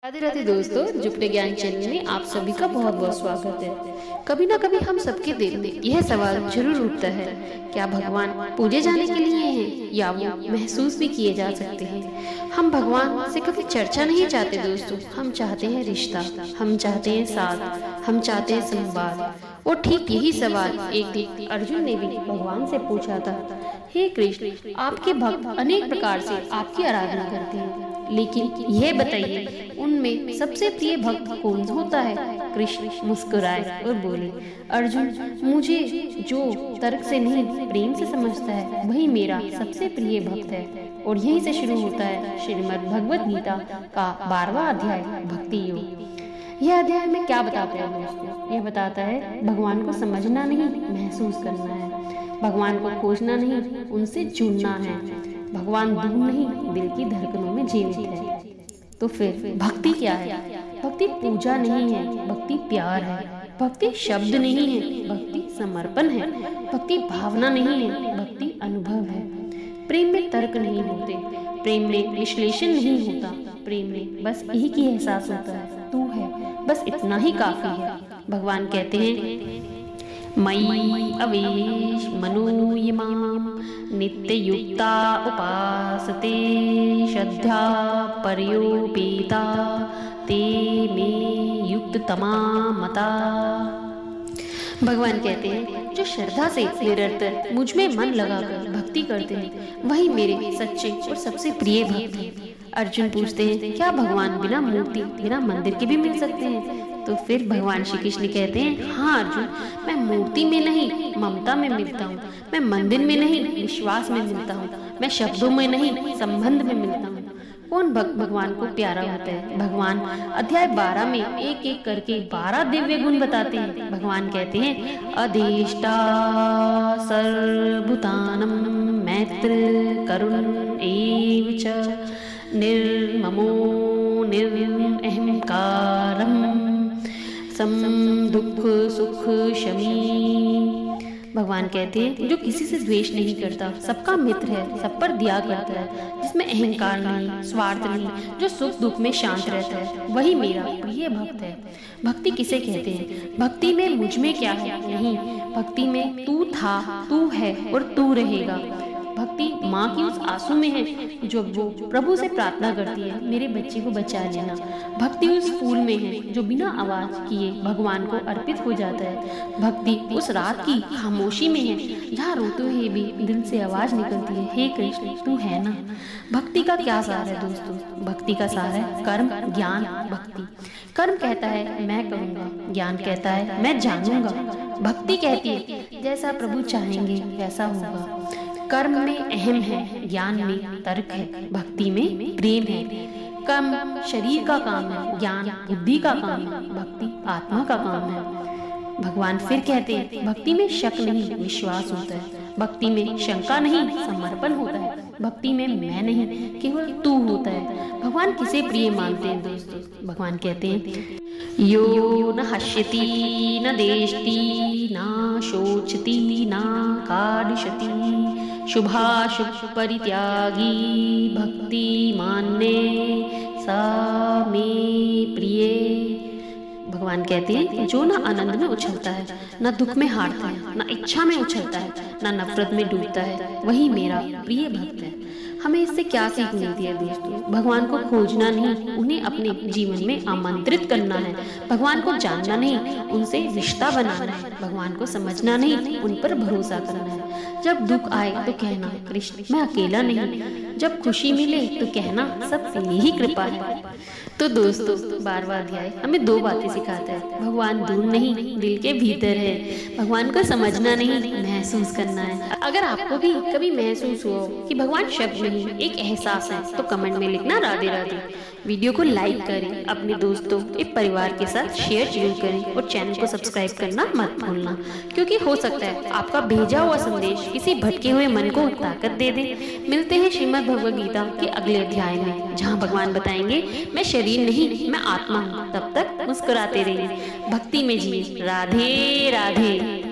राधे राधे दोस्तों, जुपटे ज्ञान चैनल में आप सभी का बहुत बहुत स्वागत है। कभी ना कभी हम सबके दिल में यह सवाल जरूर उठता है, क्या भगवान पूजे जाने के लिए हैं या वो महसूस भी किए जा सकते हैं। हम भगवान से कभी चर्चा नहीं चाहते दोस्तों, हम चाहते हैं रिश्ता, हम चाहते हैं साथ, हम चाहते हैं संवाद। और ठीक यही सवाल एक दिन अर्जुन ने भी भगवान से पूछा था। हे कृष्ण, आपके भक्त अनेक प्रकार से आपकी आराधना करते हैं, लेकिन यह बताइए उनमें सबसे प्रिय भक्त कौन होता है। कृष्ण मुस्कुराए और बोले, अर्जुन, मुझे जो तर्क से नहीं प्रेम से समझता है वही मेरा सबसे प्रिय भक्त है। और यहीं से शुरू होता है श्रीमद् भगवत गीता का 12वां अध्याय भक्ति योग। यह अध्याय में क्या बताता है दोस्तों? यह बताता है भगवान को समझना नहीं, महसूस करना है। भगवान को खोजना नहीं, उनसे जुड़ना है। भगवान दूर नहीं, दिल की धड़कनों में जीवित है। तो फिर भक्ति क्या है? भक्ति पूजा नहीं है, भक्ति प्यार है। भक्ति शब्द नहीं है, भक्ति समर्पण है। भक्ति भावना नहीं है, भक्ति अनुभव है। प्रेम में तर्क नहीं होते, प्रेम में विश्लेषण नहीं होता, प्रेम में बस एक ही एहसास होता है, तू है, बस इतना ही काफी है। भगवान कहते हैं, मयि अवेश मनोयमाम नित्य युक्ता उपासते श्रद्धा पर्योपेता ते मे युक्त तमा मता। भगवान कहते हैं, जो श्रद्धा से निरंतर मुझ में मन लगाकर भक्ति करते हैं वही मेरे सच्चे और सबसे प्रिय भक्त हैं। अर्जुन पूछते हैं, क्या भगवान बिना मूर्ति बिना मंदिर के भी मिल सकते हैं? तो फिर भगवान श्री कृष्ण कहते हैं, हाँ अर्जुन, मैं मूर्ति में नहीं ममता में मिलता हूँ, मैं मंदिर में नहीं विश्वास में मिलता हूँ, मैं शब्दों में नहीं संबंध में मिलता हूँ। कौन भक्त भगवान को प्यारा होता है? भगवान अध्याय 12 में एक एक करके 12 दिव्य गुण बताते हैं। भगवान कहते हैं, अधीष्टा सर्वभूतानां मैत्र करुण एव च निर्ममो निरहंकारं सम दुख सुख शमी। भगवान कहते हैं, जो किसी से द्वेष नहीं करता, सबका मित्र है, सब पर दया करता है, जिसमें अहंकार नहीं, स्वार्थ नहीं, जो सुख दुख में शांत रहता है, वही मेरा प्रिय भक्त है। भक्ति किसे कहते हैं? भक्ति में मुझ में क्या है नहीं, भक्ति में तू था, तू है और तू रहेगा। भक्ति माँ की उस आंसू में है जो वो प्रभु से प्रार्थना करती है, मेरे बच्चे को बचा लेना। भक्ति उस फूल में है जो बिना आवाज किए भगवान को अर्पित हो जाता है। भक्ति उस रात की खामोशी में है जहाँ रोते हुए भी दिल से आवाज निकलती है, हे कृष्ण तू है ना। भक्ति का क्या सार है दोस्तों? भक्ति का सार है कर्म, ज्ञान, भक्ति। कर्म कहता है मैं करूँगा, ज्ञान कहता है मैं जानूंगा, भक्ति कहती है जैसा प्रभु चाहेंगे वैसा होगा। कर्म में अहम है, ज्ञान में तर्क है, भक्ति में प्रेम है। कर्म शरीर का काम है, ज्ञान बुद्धि का काम है, भक्ति आत्मा का काम है। भगवान फिर कहते हैं, भक्ति में शक नहीं विश्वास होता है, भक्ति में शंका नहीं समर्पण होता है, भक्ति में मैं नहीं केवल तू होता है। भगवान किसे प्रिय मानते हैं दोस्तों? भगवान कहते हैं, यो न हश्यति न देष्टि न शोचति न कादिशति शुभाशुभ परित्यागी भक्ति मान्ये सा मे प्रिय। भगवान कहते हैं, जो ना आनंद में उछलता है, ना दुख में हारता है, ना इच्छा में उछलता है, ना नफरत में डूबता है, वही मेरा प्रिय भक्त है। हमें इससे क्या सीख मिलती है दोस्तों? भगवान को खोजना नहीं, उन्हें अपने जीवन में आमंत्रित करना है। भगवान को जानना नहीं, उनसे रिश्ता बनाना है। भगवान को समझना नहीं, उन पर भरोसा करना है। जब दुख आए तो कहना, कृष्ण मैं अकेला नहीं। जब खुशी मिले तो कहना, सब तेरी ही कृपा है। तो दोस्तों 12वां अध्याय हमें 2 बातें सिखाता है। भगवान दूर नहीं, दिल के भीतर है। भगवान को समझना नहीं, महसूस करना है। अगर आपको भी कभी महसूस हुआ कि भगवान शब्द नहीं एक एहसास है तो कमेंट में लिखना राधे राधे। वीडियो को लाइक करें, अपने दोस्तों एक परिवार के साथ शेयर जरूर करें और चैनल को सब्सक्राइब करना मत भूलना, क्योंकि हो सकता है आपका भेजा हुआ संदेश किसी भटके हुए मन को ताकत दे दे। मिलते हैं श्रीमद् भगवद गीता के अगले अध्याय में, जहाँ भगवान बताएंगे मैं शरीर नहीं मैं आत्मा हूँ। तब तक मुस्कुराते रहिए, भक्ति में जिए। राधे राधे।